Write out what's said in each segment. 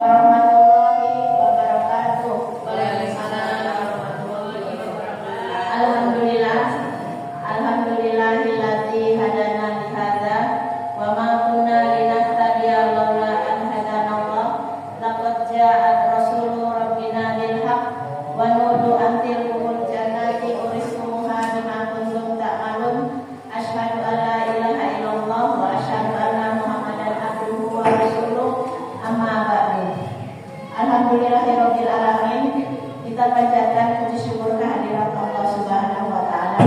warahmatullahi wabarakatuh. Waalaikumsalam warahmatullahi wabarakatuh. Alhamdulillahilladzi hadana li hadza wa ma kunna linahtadiya laula an hadanallah. Laqad ja'at rasulu rabbina bil haqq wa nudu an tilkumul jannati uristumuha bima kuntum ta'malun. Asyhadu an la ilaha illallah wa asyhadu anna Muhammadan abduhu wa rasuluh. Amma ba'du. Alhamdulillahirabbil alamin. Kita panjatkan puji syukur kehadirat Allah Subhanahu wa taala.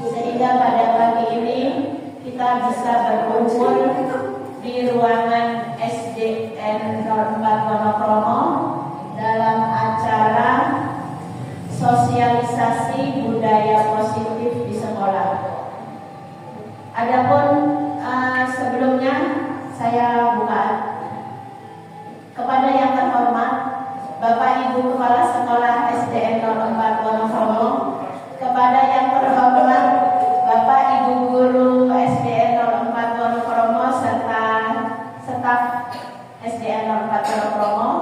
Sehingga pada pagi ini kita bisa berkumpul di ruangan SDN 04 Wonokromo dalam acara sosialisasi budaya positif di sekolah. Adapun sebelumnya saya buka kepada yang terhormat Bapak Ibu Kepala Sekolah SDN 04 Wonokromo, kepada yang terhormat Bapak Ibu Guru SDN 04 Wonokromo serta staf SDN 04 Wonokromo.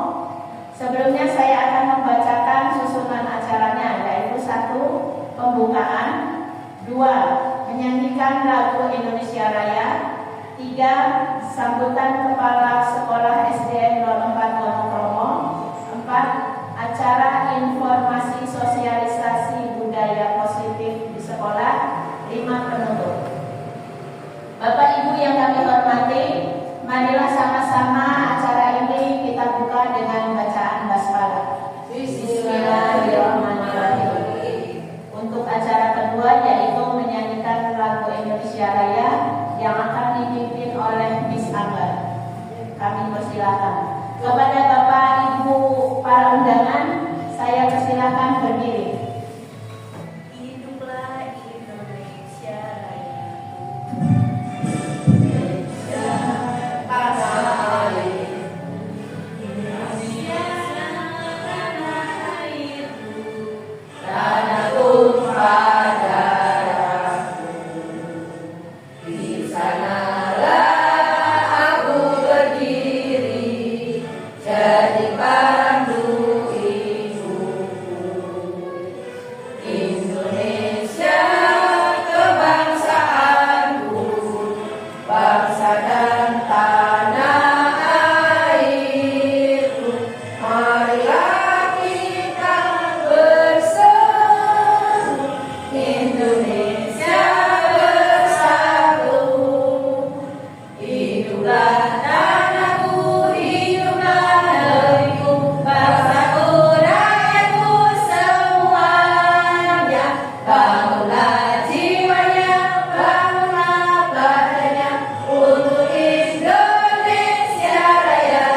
Sebelumnya saya akan membacakan susunan acaranya, yaitu 1. Pembukaan, 2. Menyanyikan lagu Indonesia Raya, 3. Sambutan Kepala Sekolah SDN 04 Wonokromo, 4. Acara informasi sosialisasi budaya positif di sekolah, 5. Penutup. Bapak Ibu yang kami hormati, marilah sama-sama acara ini kita buka dengan bacaan basmalah. Bismillahirrahmanirrahim. Untuk acara kedua yaitu menyanyikan lagu Indonesia Raya yang akan dipimpin oleh Miss Ambar. Kami persilakan. Kepada Bapak Ibu para undangan, saya persilakan berdiri. Hiduplah Indonesia Raya. Tanah air, Indonesia tanah airku, tanah tumpah darahku. Di sanalah aku berdiri, jadi pandu hidupku. Indonesia kebangsaanku, bangsa dan tanah airku. Marilah kita bersatu, Indonesia bersatu. Hiduplah tanahku, hiduplah negeriku, bangsaku, rakyatku semuanya. Bangunlah jiwanya, bangunlah badannya untuk Indonesia Raya.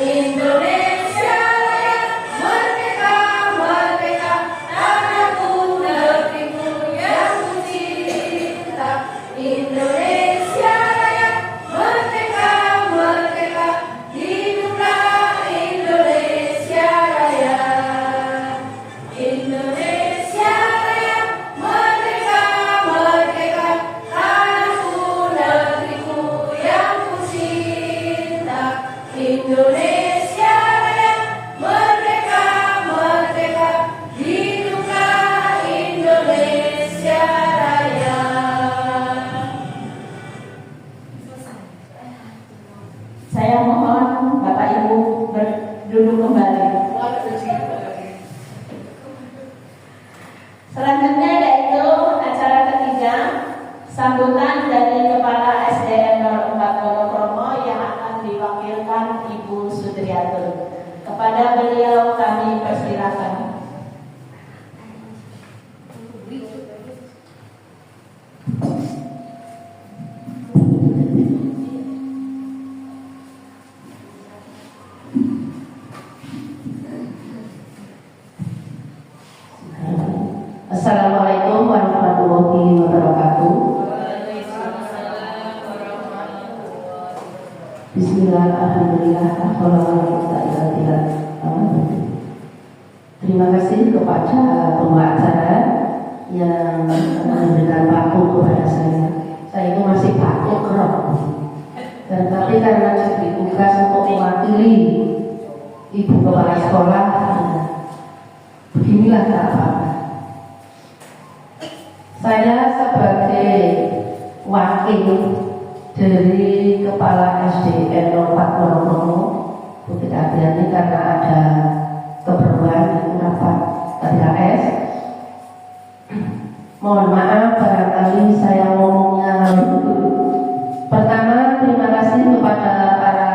Indonesia Raya, merdeka, merdeka, tanahku, negeriku yang ku cinta. Indonesia Raya, merdeka, merdeka, hiduplah Indonesia Raya. Indonesia Raya, merdeka, merdeka, tanahku, negeriku yang ku cinta. Indonesia Raya, merdeka, merdeka, hiduplah Indonesia Raya. Saya mohon Bapak Ibu berduduk kembali. Selanjutnya yaitu acara ketiga, sambutan dari Kepala SDN 04 Wonokromo yang akan diwakilkan Ibu Sudriatun. Kepada beliau kami persilakan. Assalamualaikum warahmatullahi wabarakatuh. Bismillahirrahmanirrahim. Terima kasih kepada pengacara yang memberikan waktu kepada saya. Saya itu masih batuk kerok. Dan karena diberi tugas untuk mewakili ibu kepala sekolah, beginilah tak apa-apa. Saya sebagai wakil dari kepala SDN 04 Wonosobo, Bukit Adriani, karena ada keperluan rapat THS. Mohon maaf barangkali saya ngomongnya pertama, terima kasih kepada para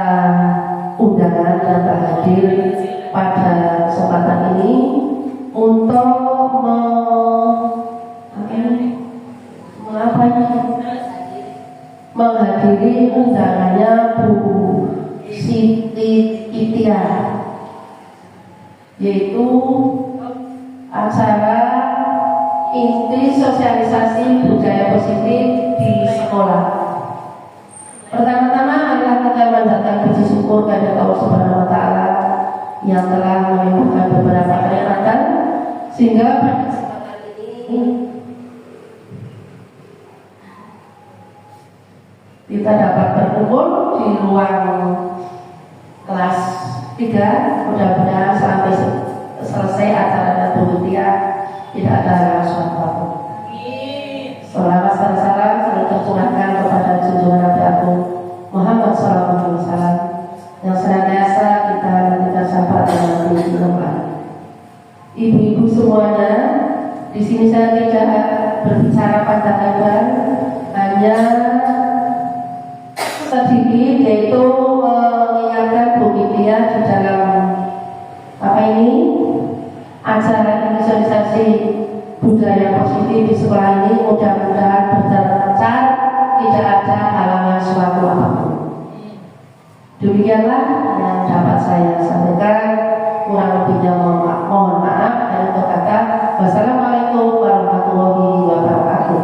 undangan yang hadir pada kesempatan ini untuk menghadiri undangannya Bu Siti Itia, yaitu acara inti sosialisasi budaya positif di sekolah. Pertama-tama marilah kita manjatkan puji syukur kepada Allah Subhanahu wa taala yang telah melimpahkan beberapa kenikmatan sehingga pada kesempatan ini kita dapat berkumpul di ruang kelas 3. Mudah-mudahan sampai selesai acara Bu Tia tidak ada suatu apapun. Salawat dan salam selalu tercurahkan kepada junjungan Nabi Agung Muhammad SAW yang senantiasa kita nantikan syafaat dan nanti berkah. Ibu-ibu semuanya, di sini saya tidak berbicara panjang lebar, hanya sedikit, yaitu mengingatkan Bu Tia di dalam acara sosialisasi budaya positif di sekolah ini mudah-mudahan berjalan lancar, tidak ada halangan suatu apapun. Demikianlah yang dapat saya sampaikan, kurang lebihnya mohon maaf, dan untuk kata wassalamualaikum warahmatullahi wabarakatuh.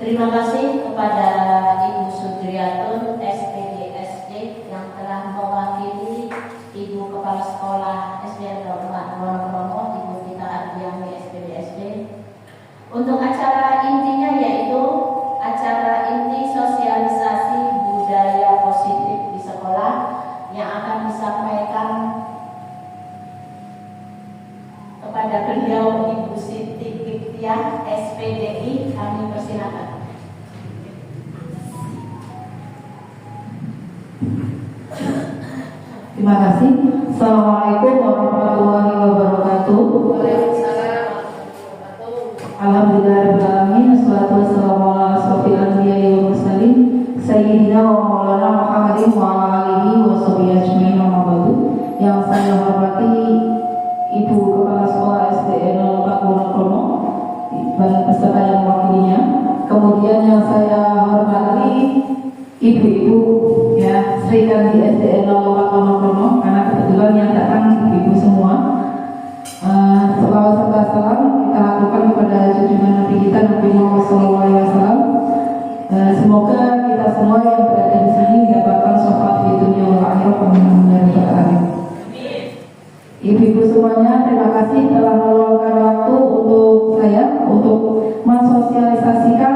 Terima kasih kepada Ibu Sudriyatun SPDSD yang telah mewakili Ibu Kepala Sekolah SDN 04 Wonosobo, Ibu Tita Ardiani SPDSD, untuk acara intinya, yaitu acara inti sosialisasi budaya positif di sekolah yang akan disampaikan kepada beliau Ibu Siti Itia SPDI. Kami persilakan. Terima kasih. Assalamualaikum warahmatullahi wabarakatuh. Alhamdulillahirrahmanirrahim. Assalatu wassalamu ala asrofil anbiya'i wal mursalin Sayyidina wa maulana Muhammadin wa ala alihi wa sahbihi ajma'in, amma ba'du. Yang saya hormati Ibu Kepala Sekolah SDN 04 Wonosobo dan peserta yang mewakilinya. Kemudian yang saya hormati ibu-ibu ya Sri Kandi SDN 04 Wonosobo, karena kebetulan yang datang ibu semua. Selawat serta salam kita lakukan kepada junjungan Nabi kita Nabi Muhammad SAW. Semoga kita semua yang berada di sini mendapatkan syafaat di dunia wal akhirat. Ibu-ibu semuanya, terima kasih telah meluangkan waktu untuk saya untuk mensosialisasikan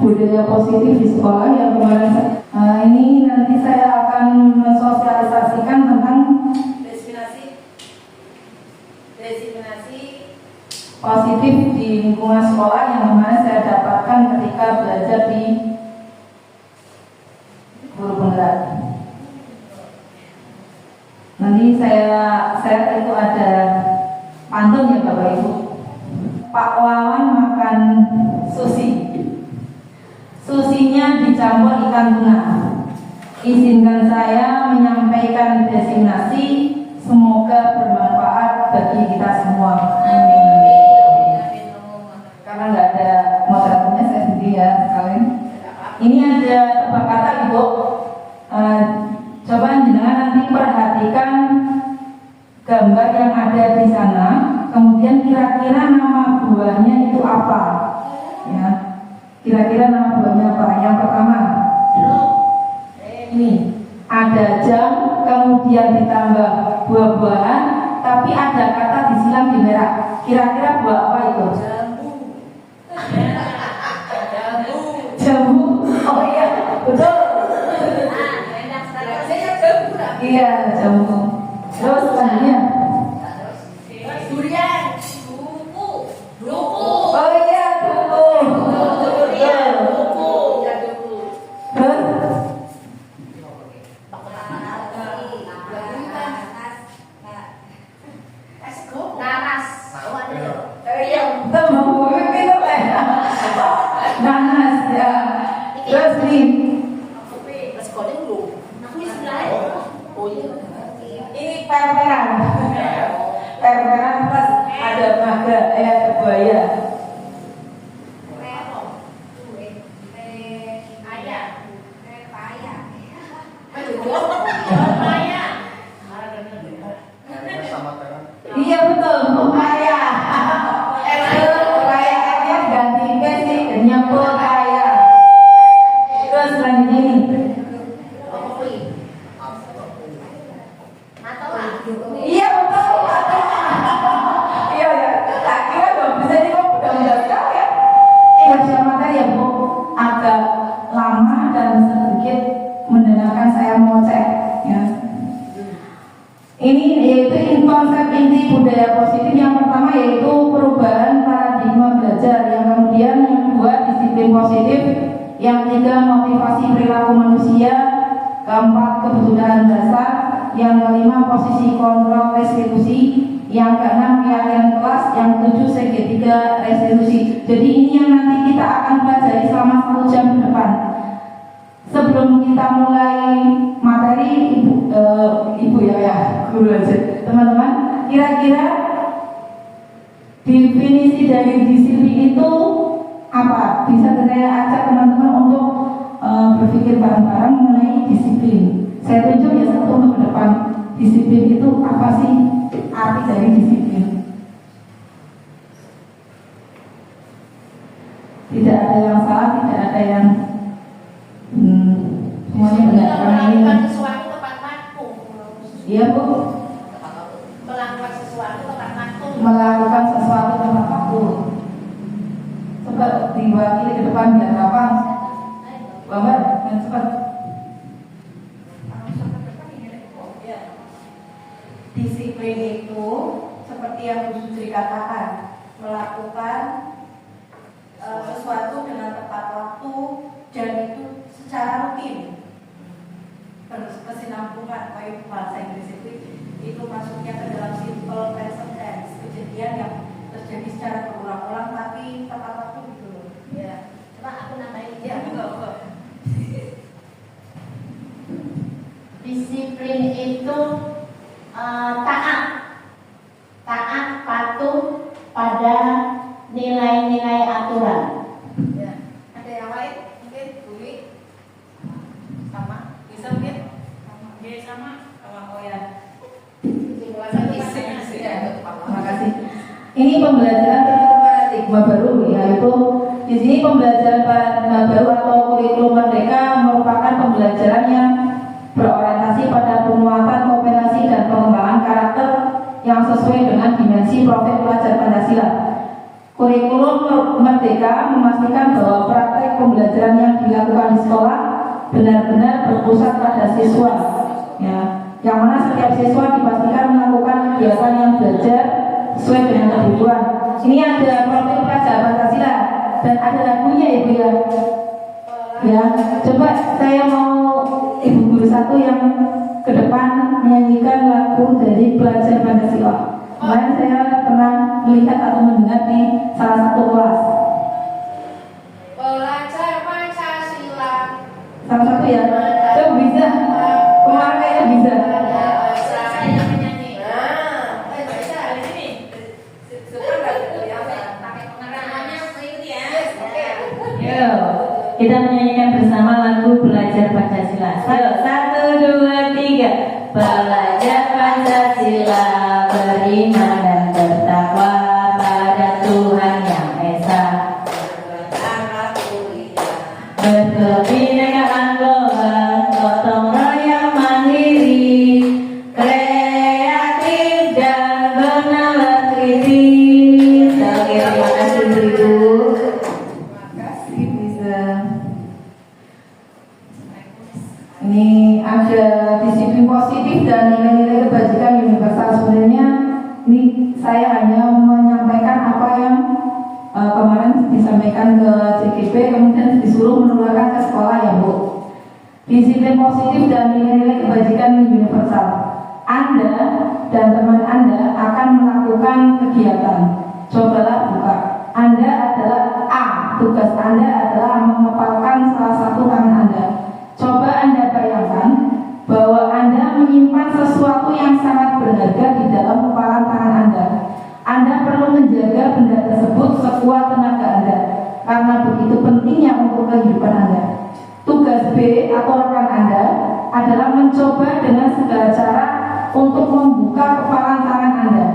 budaya positif di sekolah yang kemarin ini nanti saya akan mensosialisasikan tentang desiminasi positif di lingkungan sekolah yang kemarin saya dapatkan ketika belajar di Guru Penggerak. Nanti saya itu ada pantun ya Bapak Ibu. Pak Wawan makan sushi, susinya dicampur ikan tuna. Izinkan saya menyampaikan designasi, semoga bermanfaat bagi kita semua. Karena nggak ada moderatornya, saya sendiri ya kalian. Ini ada tebak kata Ibu. Coba jenengan nanti perhatikan gambar yang ada di sana, kemudian kira-kira nama buahnya itu apa? Ya, kira-kira nama buahnya apa? Yang pertama, ini ada jam, kemudian ditambah buah-buahan, tapi ada kata disilang di merah. Kira-kira buah apa itu? Jambu. Jambu. Oh iya, betul. Saya jambu dah. Iya, jambu. Terus selanjutnya. Durian. Duku. Duku. Oh iya, duku. Durian. Betul. Duku. Ya duku. Terus Nanas. temu pinter lah. Nanas ya. Terus nih, ini per-peran. Per-peran plus ada naga, ada buaya. Iya betul, upaya. Upaya R-nya ganti P sih, jadinya pekaya. Terus selanjutnya ini. Iya betul. Iya ya. Tak kira dong bisa di kok udah sekali ya. Baca materi ya Bu, agak lama dan sedikit mendengarkan saya mengoceh ya. Ini yaitu konsep inti budaya positif. Yang pertama yaitu perubahan paradigma belajar, yang kemudian yang kedua disiplin positif, yang ketiga motivasi perilaku manusia, keempat kebutuhan dasar, yang kelima posisi kontrol restitusi, yang keenam keyakinan kelas, yang ketujuh segitiga restitusi. Jadi ini yang nanti kita akan pelajari selama 1 jam ke depan. Sebelum kita mulai materi, ibu ya guru aja, teman-teman, kira-kira definisi dari disiplin itu apa? Bisa saya ajak teman-teman untuk berpikir bareng-bareng mengenai disiplin. Saya tunjuk ya satu untuk ke depan. Disiplin itu apa sih? Arti dari disiplin. Tidak ada yang salah, tidak ada yang semuanya benar. Melakukan sesuatu tepat waktu. Iya Bu. Melakukan sesuatu tepat waktu. Melakukan sesuatu tepat waktu. Coba diwakili ke depan biar gampang. Bapak, yang cepat. Disiplin itu seperti yang Bu Sutri katakan, melakukan sesuatu dengan tepat waktu dan itu secara rutin, berkesinambungan. Kayak bahasa Inggris itu masuknya ke dalam simple present tense, kejadian yang terjadi secara berulang-ulang tapi tepat waktu gitu loh. Ya, Coba aku nambahin. ya enggak. Disiplin itu taat patuh pada nilai-nilai aturan. Ya. Ada yang lain? Mungkin Bumi? Sama? Bisa mungkin? Sama oh ya. Terima kasih. Ini pembelajaran terhadap paradigma baru, yaitu di sini pembelajaran paradigma baru atau kurikulum merdeka merupakan pembelajaran yang berorientasi pada penguatan kompetensi dan pengembangan karakter yang sesuai dengan dimensi profil pelajar Pancasila. Kurikulum merdeka memastikan bahwa praktek pembelajaran yang dilakukan di sekolah benar-benar berpusat pada siswa, ya, yang mana setiap siswa dipastikan melakukan kegiatan yang belajar sesuai dengan kebutuhan. Ini ada profil pelajar Pancasila dan ada lagunya Ibu ya. Ya, coba saya mau Ibu guru satu yang ke depan menyanyikan lagu dari pelajar Pancasila. Kemarin saya pernah melihat atau mendengar di salah satu kelas. Pelajar Pancasila. Salah satu ya. Coba bisa. Kemarin kayaknya bisa. Saya yang menyanyi. Bisa ini. Pakai pengarangnya mengikuti ya. Yo, kita menyanyikan bersama lagu Belajar Pancasila. Ayo, 1, 2, 3. Belajar Pancasila, beriman dan bertakwa pada Tuhan Yang Esa. Berkebinekaan global, gotong royong mandiri, kreatif dan bernalar kritis. Ini ada disiplin positif dan nilai-nilai kebajikan universal. Sebenarnya ini saya hanya menyampaikan apa yang kemarin disampaikan ke CGP, kemudian disuruh menularkan ke sekolah ya Bu. Disiplin positif dan nilai-nilai kebajikan universal. Anda dan teman Anda akan melakukan kegiatan. Cobalah buka. Anda adalah A. Tugas Anda adalah mengepalkan salah satu tangan Anda. Coba Anda bayangkan bahwa Anda menyimpan sesuatu yang sangat berharga di dalam kepalan tangan Anda. Anda perlu menjaga benda tersebut sekuat tenaga Anda, karena begitu pentingnya untuk kehidupan Anda. Tugas B atau rekan Anda adalah mencoba dengan segala cara untuk membuka kepalan tangan Anda.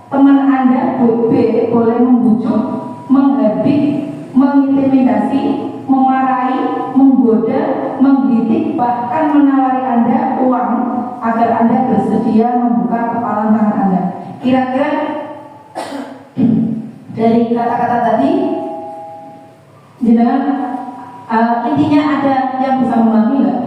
Teman Anda B boleh membujuk, menghardik, mengintimidasi, memarahi, menggoda, menggigit, bahkan menawari Anda uang agar Anda bersedia membuka kepalan tangan Anda. Kira-kira dari kata-kata tadi, jenengan intinya ada yang bisa memahami nggak?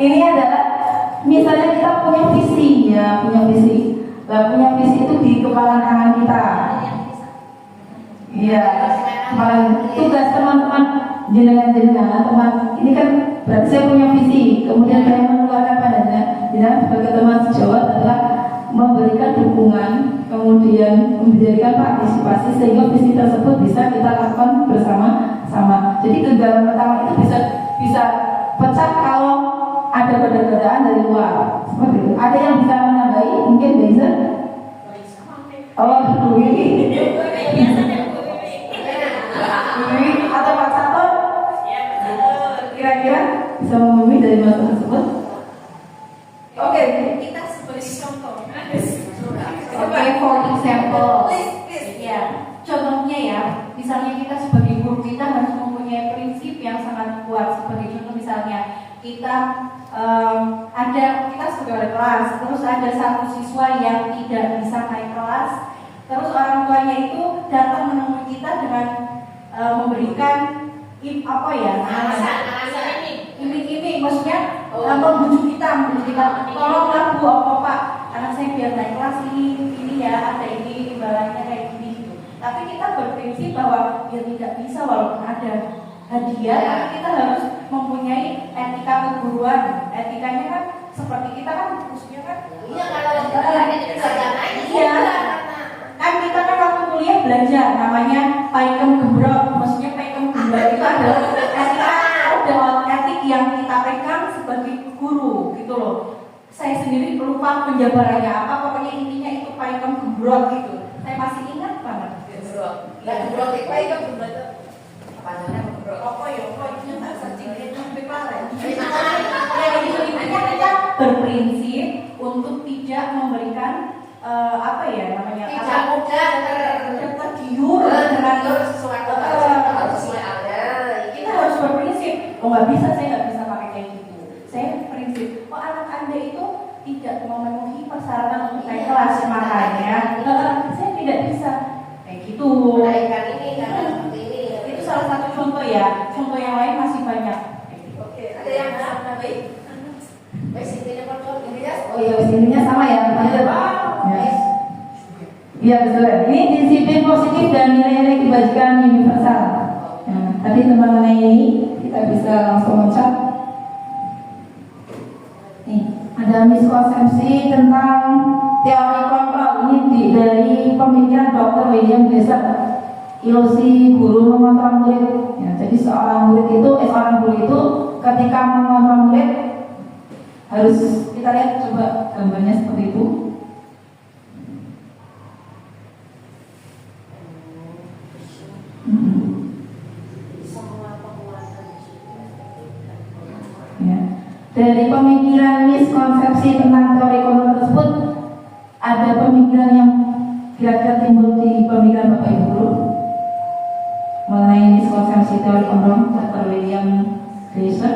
Ini adalah misalnya kita punya visi ya, punya visi. Nah, punya visi itu di kepala tangan kita. Iya. Tugas teman-teman jenengan teman ini kan berarti saya punya visi, kemudian saya menularkan padanya. Jenengan sebagai teman sejawat adalah memberikan dukungan, kemudian menjadikan partisipasi sehingga visi tersebut bisa kita lakukan bersama-sama. Jadi kegagalan pertama itu bisa pecah kalau ada godaan dari luar. Seperti itu. Ada yang bisa menambahi? Mungkin bisa. Oh, ini. Atau Pak Sato? Kira-kira bisa memahami dari masa tersebut? Oke. Kita sebagai contoh. Oke, for example. Ya, contohnya ya, misalnya kita sebagai guru kita harus mempunyai prinsip yang sangat kuat. Sebagai contoh misalnya kita kita sebagai wali kelas, terus ada satu siswa yang tidak bisa naik kelas, terus orang tuanya itu datang menemui kita dengan memberikan alasan ini maksudnya membujuk kita, tolonglah Bu apa Pak, anak saya biar naik kelas ini ya, ada ini imbalannya kayak gini gitu. Tapi kita berprinsip bahwa ya tidak bisa walaupun ada hadiah, tapi kita harus mempunyai etika keguruan. Etikanya kan seperti kita kan khususnya kan. Iya, kalau lagi itu jangan. Iya. Kan kita kan waktu kuliah belajar namanya paikem gembrot. Maksudnya paikem gembrot itu adalah etik yang kita pegang sebagai guru gitu loh. Saya sendiri lupa penjabarannya apa, pokoknya intinya itu paikem gembrot gitu. Saya masih ingat banget. Gembrot. Lah gembrot itu paikem gembrot itu Panjangnya gembrot. Apa ya? Kok itu tak searching itu sampai parah. Intinya Kita berprinsip untuk tidak memberikan tidak mudah tergiur dengan sesuatu harus sesuai ada. Kita harus berprinsip. Oh nggak bisa, saya nggak bisa pakai kayak gitu. Saya prinsip. Oh anak Anda itu tidak memenuhi persyaratan untuk naik kelas, makanya saya tidak bisa kayak gitu. Menaikkan ini karena seperti ini. Itu salah satu contoh ya. Contoh yang lain masih banyak. Oke, ada yang baik. Baik, intinya kontrol intinya. Oh iya, intinya sama ya. Iya betul. Ini disiplin positif dan nilai-nilai kebajikan universal. Nah, tadi teman-teman ini kita bisa langsung loncat. Nih, ada miskonsepsi tentang teori kontrol ini dari pemikiran Dr. William Glasser. Ilusi guru mengontrol murid. Ya, jadi seorang guru itu ketika mengontrol murid harus kita lihat coba gambarnya seperti itu. Ya. Dari pemikiran miskonsepsi tentang teori kontrol tersebut, ada pemikiran yang kira-kira timbul di pemikiran Bapak Ibu guru mengenai miskonsepsi teori kontrol Dr. William Glasser.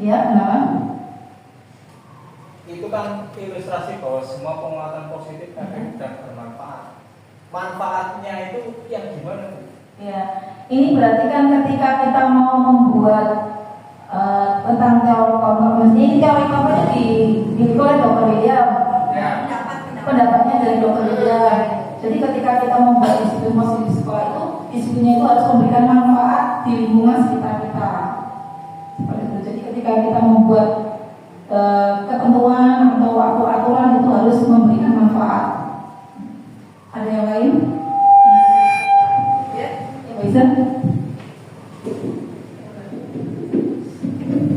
Ya, kenapa? Itu kan ilustrasi bahwa semua penguatan positif efektif dan bermanfaat. Manfaatnya itu yang gimana? Ya, ini berarti kan ketika kita mau membuat tentang teori kompon, ini teori komponnya di oleh Dr. William. Ya. Pendapatnya dari Dr. William. Jadi ketika kita membuat disiplin positif di sekolah itu, disiplinnya itu harus memberikan manfaat di lingkungan sekitar kita. Seperti itu. Jadi ketika kita membuat ketentuan atau aturan itu harus memberikan manfaat. Ada yang lain? Ya, bisa.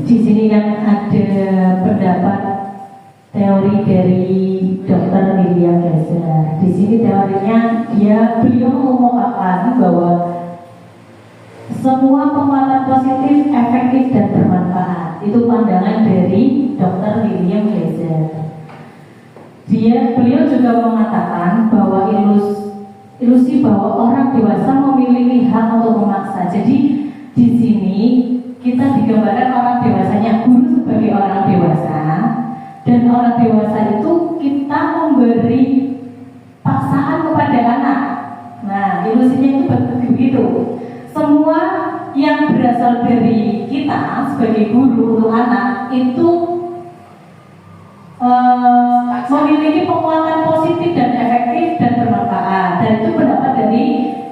Di sini kan ada pendapat teori dari Dr. William Glaser. Di sini teorinya beliau mengungkapkan bahwa semua penguatan positif efektif dan bermanfaat. Itu pandangan dari Dr. William Glaser. Beliau juga mengatakan bahwa ilusi bahwa orang dewasa memiliki hak untuk memaksa. Jadi di sini kita digambarkan orang dewasanya, guru sebagai orang dewasa, dan orang dewasa itu kita memberi paksaan kepada anak. Nah, ilusinya itu begitu. Semua yang berasal dari kita sebagai guru untuk anak itu memiliki penguatan positif dan efektif dan bermanfaat. Dan itu pendapat dari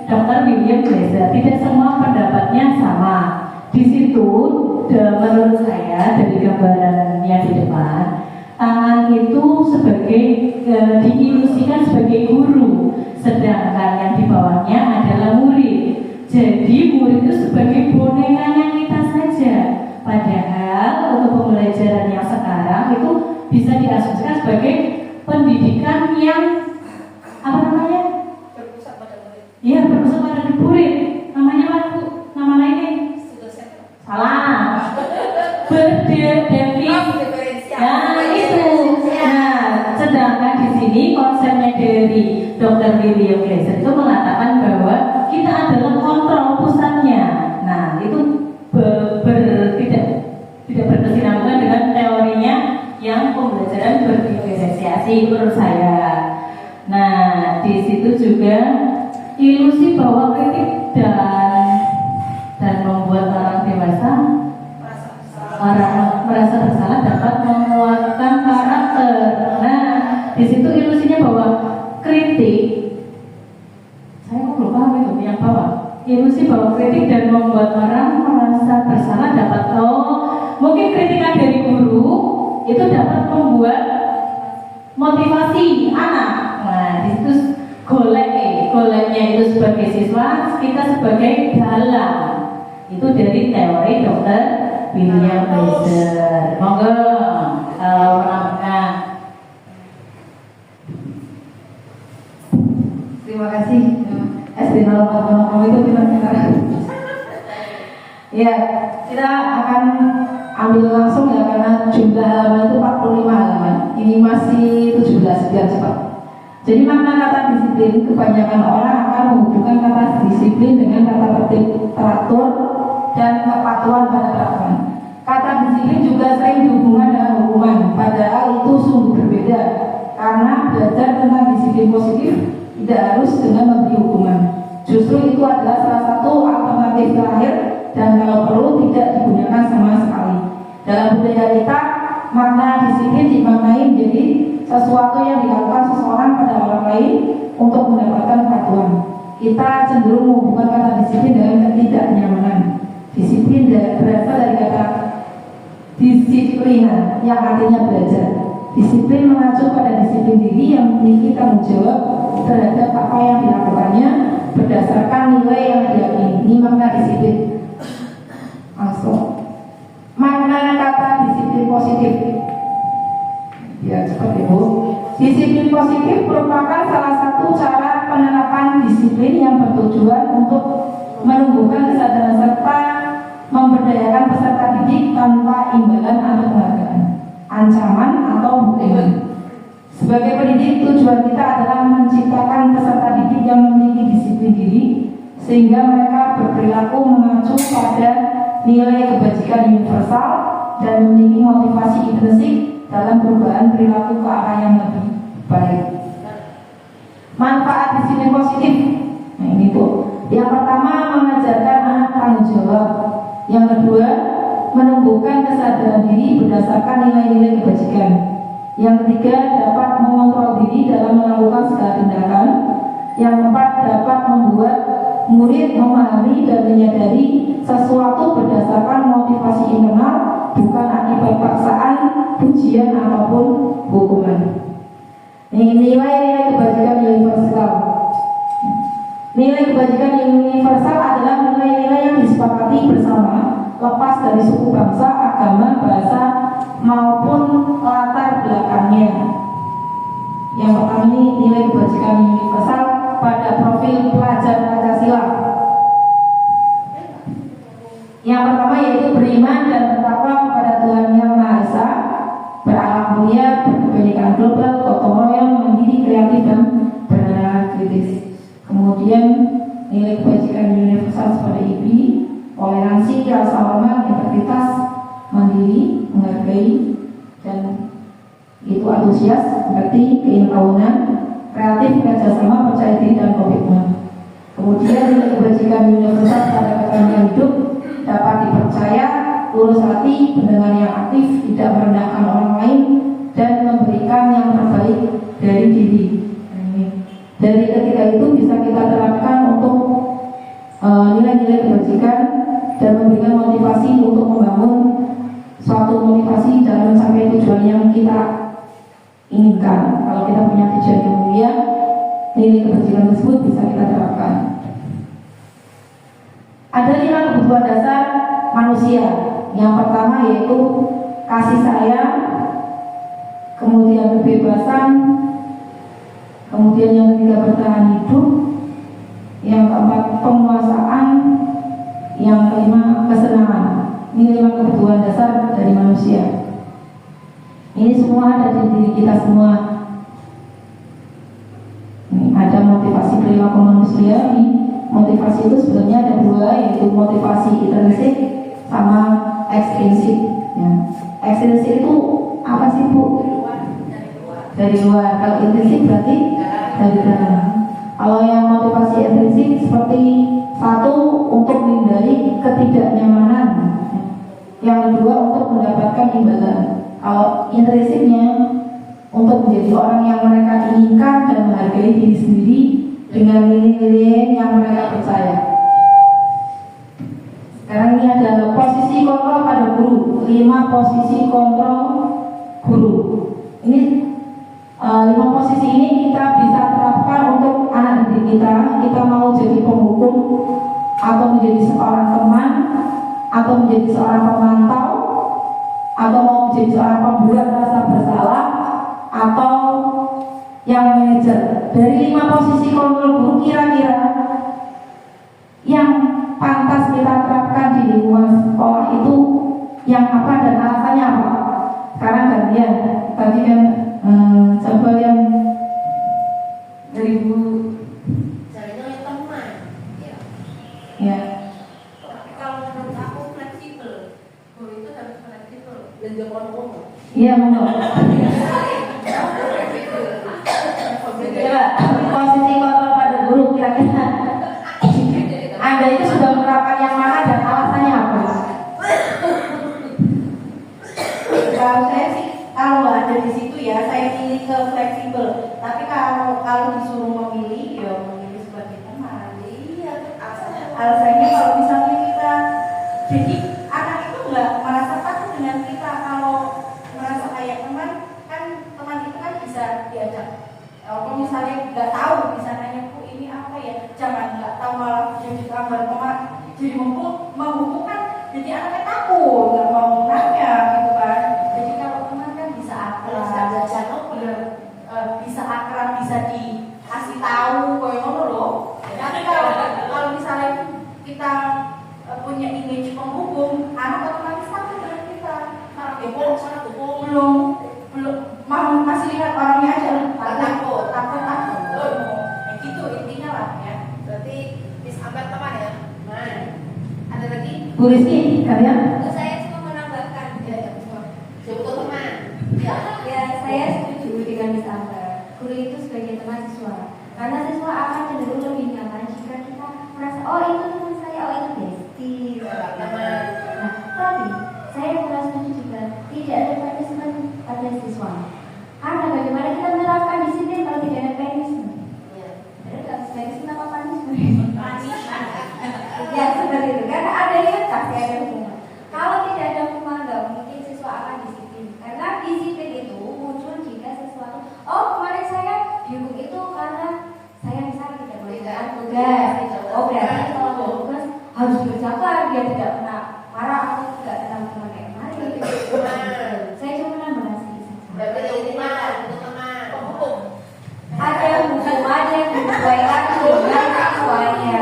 Dr. William Glaser. Tidak semua pendapatnya sama. Di situ menurut saya dari gambaran yang di depan, tangan itu sebagai diilusikan sebagai guru, sedangkan yang di bawahnya adalah murid. Jadi murid itu sebagai bonekanya kita saja. Padahal untuk pembelajaran yang sekarang itu bisa diasumsikan sebagai pendidikan yang apa namanya? Berpusat pada murid. Iya, berpusat pada murid. Namanya apa, Bu? Nama lainnya? Salah. Diferensial. Nah, itu. Nah, sedangkan di sini konsepnya dari Dr. William Glaser itu mengatakan bahwa kita adalah kontrol pusatnya. Nah, itu tidak berkesinambungan dengan teorinya yang pembelajaran berdiferensiasi menurut saya. Nah, di situ juga ilusi bahwa kritik dan membuat orang dewasa merasa bersalah dapat menguatkan karakter. Nah, di situ ilusinya bahwa kritik, saya kok belum paham itu yang bawah. Ilusi bahwa kritik dan membuat orang merasa bersalah dapat mungkin kritikan dari guru itu dapat membuat motivasi anak. Nah, di situ goleknya itu sebagai siswa, kita sebagai dalang. Itu dari teori Dr. William Glaser. Monggo orang. Terima kasih. SD 04 itu kita. Ya, kita akan ambil langsung ya karena jumlah halaman itu 45 halaman. Ini masih 17 biar cepat. Jadi makna kata disiplin, kebanyakan orang akan menghubungkan kata disiplin dengan kata tertib, teratur, dan kepatuhan pada peraturan. Kata disiplin juga sering dihubungkan dengan hukuman, padahal itu sungguh berbeda. Karena belajar tentang disiplin positif tidak harus dengan memberi hukuman. Justru itu adalah salah satu alternatif terakhir dan kalau perlu tidak digunakan sama sekali. Dalam budaya kita, makna disiplin dimaknai menjadi sesuatu yang dilakukan seseorang pada orang lain untuk mendapatkan kepatuhan. Kita cenderung menghubungkan kata disiplin dengan ketidaknyamanan. Disiplin berasal dari kata disiplina yang artinya belajar. Disiplin mengacu pada disiplin diri yang memiliki tanggung jawab terhadap apa yang dilakukannya berdasarkan nilai yang diyakini. Ini makna disiplin. Langsung. Makna kata disiplin positif. Ya, cepat Ibu. Disiplin positif merupakan salah satu cara penerapan disiplin yang bertujuan untuk menumbuhkan kesadaran serta memberdayakan peserta didik tanpa imbalan atau penghargaan, ancaman atau hukuman. Sebagai pendidik, tujuan kita adalah menciptakan peserta didik yang memiliki disiplin diri sehingga mereka berperilaku mengacu pada nilai kebajikan universal dan memiliki motivasi intrinsik dalam perubahan perilaku ke arah yang lebih baik. Manfaat di sini positif. Nah ini tuh. Yang pertama mengajarkan anak tanggung jawab. Yang kedua menumbuhkan kesadaran diri berdasarkan nilai-nilai kebajikan. Yang ketiga dapat mengontrol diri dalam melakukan segala tindakan. Yang keempat dapat membuat murid memahami dan menyadari sesuatu berdasarkan motivasi internal, bukan akibat paksaan, pujian ataupun hukuman. Nilai-nilai kebajikan universal. Nilai kebajikan universal adalah nilai-nilai yang disepakati bersama, lepas dari suku bangsa, agama, bahasa maupun latar belakangnya. Yang pertama ini nilai kebajikan universal pada profil pelajar Pancasila. Yang pertama yaitu beriman dan bertakwa kepada Tuhan Yang Maha Esa, berakhlak mulia, berkebinekaan global, gotong royong, mandiri, kreatif dan bernalar kritis. Kemudian nilai kebajikan universal seperti ini, toleransi, rasa hormat, integritas, mandiri, menghargai, dan itu antusias, berarti keinginan, kreatif, kerjasama, percaya diri dan komitmen. Kemudian nilai kebajikan universal pada kekayaan hidup dapat dipercaya, lurus hati, pendengar yang aktif, tidak merendahkan orang lain, dan memberikan yang terbaik dari diri. Dari ketiga itu bisa kita terapkan untuk nilai-nilai kebajikan dan memberikan motivasi untuk membangun suatu motivasi dalam mencapai tujuan yang kita inginkan. Kalau kita punya tujuan yang mulia, nilai kebajikan tersebut bisa kita terapkan. Ada 5 kebutuhan dasar manusia. Yang pertama yaitu kasih sayang, kemudian kebebasan, kemudian yang ketiga bertahan hidup, yang keempat penguasaan, yang kelima kesenangan. Ini 5 kebutuhan dasar dari manusia. Ini semua ada di diri kita semua. Ini ada motivasi perilaku manusia. Motivasi itu sebenarnya ada 2, yaitu motivasi intrinsik sama ekstrinsik. Ya. Ekstrinsik itu apa sih Bu? Dari luar. Kalau intrinsik berarti dari dalam. Kalau yang motivasi intrinsik seperti satu untuk menghindari ketidaknyamanan, yang kedua untuk mendapatkan imbalan. Kalau intrinsiknya untuk menjadi orang yang mereka inginkan dan menghargai diri sendiri dengan nilai-nilai yang mereka percaya. Sekarang ini ada posisi kontrol pada guru. 5 posisi kontrol guru. Ini 5 posisi ini kita bisa terapkan untuk anak didik kita. Kita mau jadi penghukum, atau menjadi seorang teman, atau menjadi seorang pemantau, atau mau menjadi seorang pembuat rasa bersalah, atau yang manajer. Dari 5 posisi kontrol guru, kira-kira yang pantas kita terapkan di lingkungan sekolah itu yang apa dan alasannya apa? Sekarang gantian. Tadi kan coba yang dari Bu. Caranya teman. Ya. Tapi kalau menurut aku fleksibel. Guru itu harus fleksibel. Dan jangan ngomong. Iya, benar. Posisi kontrol pada guru kira-kira Anda itu sudah menerapkan yang mana dan alasannya apa? Kalau saya sih, kalau ada di situ ya, saya pilih ke fleksibel. Tapi kalau disuruh memilih, ya memilih sebagai teman. Iya, Alasannya kalau misalnya kita, jadi anak itu nggak merasa takut dengan kita. Kalau merasa kayak teman, kan teman itu kan bisa diajak. Kalau misalnya nggak tahu, bisa nanya, Bu ini apa ya? Jangan nggak tahu malah jadi gambar teman, jadi menghukum kan. Jadi anaknya takut, nggak mau nanya gitu kan. Jadi kalau teman kan bisa akrab, bisa akrab, bisa dikasih tahu, kayak ngono loh. Tapi kalau misalnya kita punya image penghukum, anak otomatis takut dengan kita. Belum masih lihat orangnya aja, takut. Gitu intinya lah ya. berarti disambat teman ya. Nah, ada lagi? Bu Rizky, kalian? Saya cuma menambahkan. tugas. Oh berarti kalau ada tugas harus bersabar biar tidak kena marah atau tidak kena hukuman kayak kemarin. Saya cuma nambah sih. Ada hukuman yang disesuaikan dengan siswanya.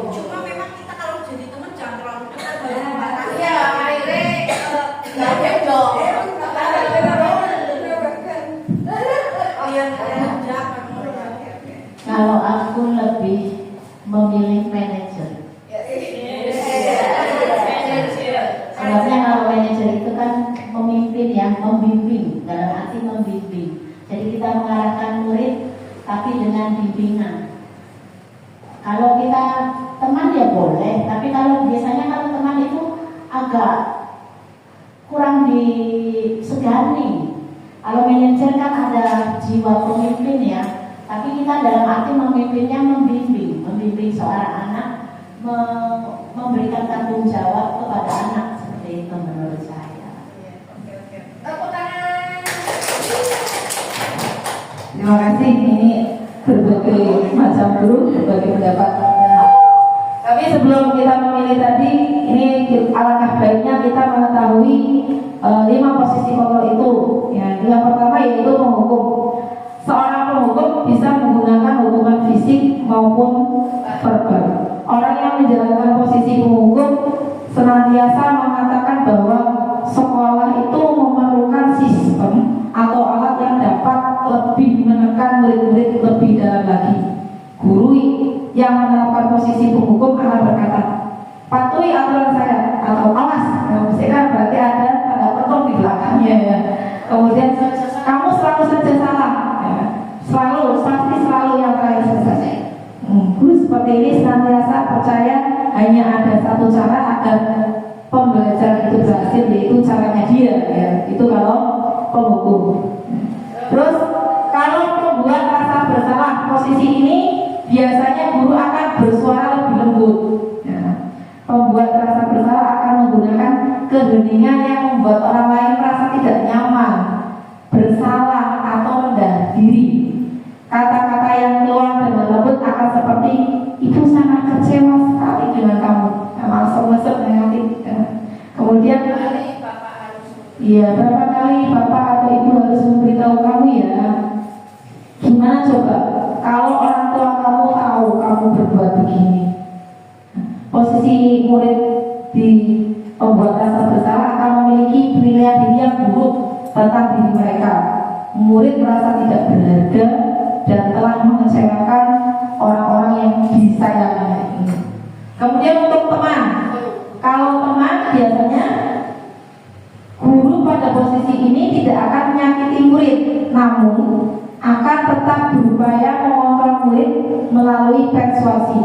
Cuma memang kita kalau jadi teman jangan terlalu dekat banyak batasi. Iya, Kalau aku lebih memilih manajer. Sebabnya kalau manajer itu kan memimpin ya, membimbing, dalam arti membimbing. Jadi kita mengarahkan murid tapi dengan bimbingan. Kalau kita teman ya boleh, tapi kalau biasanya kalau teman itu agak kurang disegani. Kalau manajer kan ada jiwa pemimpin ya, tapi kita dalam arti memimpinnya membimbing seorang anak, memberikan tanggung jawab kepada anak, seperti itu menurut saya. Terima kasih. Ini berbagai macam guru, berbagai pendapat. Tapi sebelum kita memilih tadi, ini alangkah baiknya kita mengetahui 5 posisi kontrol itu. Ya, yang pertama yaitu menghukum. Seorang penghukum bisa menggunakan hukuman fisik maupun verbal. Orang yang menjalankan posisi penghukum senantiasa mengatakan bahwa sekolah itu memerlukan sistem atau alat yang dapat lebih menekan murid-murid lebih dalam lagi. Guru yang menerapkan posisi penghukum akan berkata, patuhi aturan saya atau awas. Misalkan berarti ada tanda petung di belakangnya ya. Kemudian kamu selalu saja salah. Ya. Pasti selalu yang terakhir selesai. Guru seperti ini senantiasa percaya hanya ada satu cara agar pembelajaran itu berhasil, yaitu caranya dia. Ya. Itu kalau penghukum. Terus kalau membuat rasa bersalah, posisi ini biasanya guru akan bersuara lebih lembut. Ya. Pembuat rasa bersalah akan menggunakan keheningan yang membuat orang lain merasa tidak nyaman, bersalah atau rendah diri. Kata-kata yang keluar dengan lembut akan seperti, ibu sangat kecewa sekali dengan kamu, masuk negatif. Ya. Kemudian iya, berapa kali bapak atau ibu harus memberitahu kamu ya? Gimana coba kalau orang tua kamu tahu kamu berbuat begini? Posisi murid di pembuat rasa bersalah akan memiliki penilaian diri yang buruk tentang diri mereka. Murid merasa tidak berharga dan telah mengecewakan orang-orang yang disayanginya ini. Kemudian untuk teman, kalau teman biasanya guru pada posisi ini tidak akan menyakiti murid, namun akan tetap berupaya mengontrol murid melalui persuasi.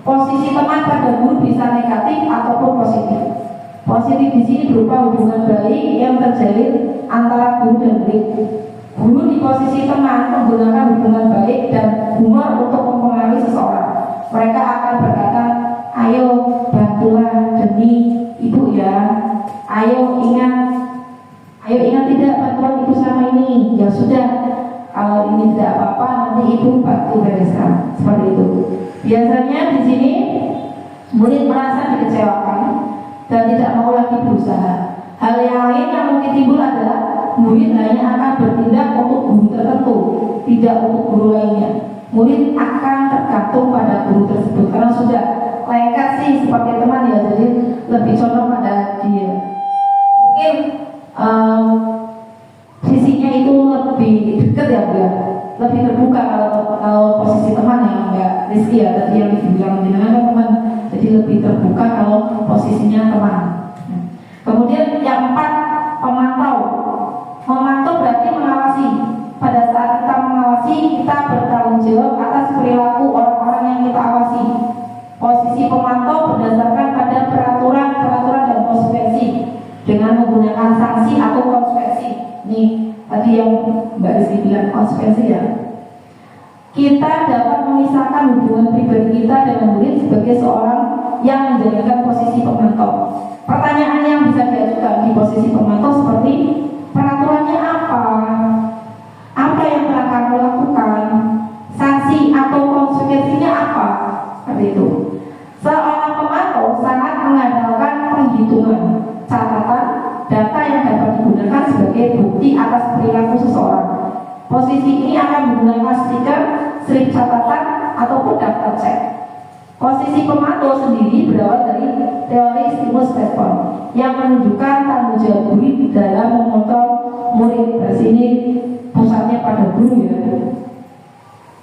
Posisi teman pada guru bisa negatif ataupun positif. Positif di sini berupa hubungan baik yang terjalin antara guru dan murid. Guru di posisi teman menggunakan hubungan baik dan humor untuk mempengaruhi seseorang. Mereka akan berkata, ayo bantulah demi ibu ya. Ayo ingat tidak bantuan ibu sama ini. Ya sudah, kalau ini tidak apa-apa nanti ibu bantu bereskan. Seperti itu. Biasanya di sini murid merasa dikecewakan dan tidak mau lagi berusaha. Hal yang lain yang mungkin timbul adalah murid hanya akan bertindak untuk guru tertentu, tidak untuk guru lainnya. Murid akan tergantung pada guru tersebut karena sudah lengket sih seperti teman ya, jadi lebih condong pada dia. Mungkin sisinya itu lebih dekat ya Bu ya, lebih terbuka kalau posisi teman yang enggak Rizky ya, tadi yang dibilang dengan teman, jadi lebih terbuka kalau posisinya teman. Kemudian yang 4, pemantau. Memantau berarti mengawasi. Pada saat kita mengawasi, kita bertanggung jawab atas perilaku orang-orang yang kita awasi. Posisi pemantau berdasarkan pada peraturan dan konsekuensi dengan menggunakan sanksi atau konsekuensi. Nih, tadi yang Mbak Rizky bilang konsekuensi ya. Kita dapat memisahkan hubungan pribadi kita dengan murid sebagai seorang yang menjalankan posisi pemantau. Pertanyaan yang bisa diajukan di posisi pemantau seperti, peraturannya apa? Apa yang telah kamu lakukan? Sanksi atau konsekuensi ini akan menggunakan stiker, strip catatan, ataupun daftar cek. Posisi pemantau sendiri berawal dari teori stimulus respon yang menunjukkan tanggung jawab guru dalam memonitor murid. Di sini pusatnya pada guru ya.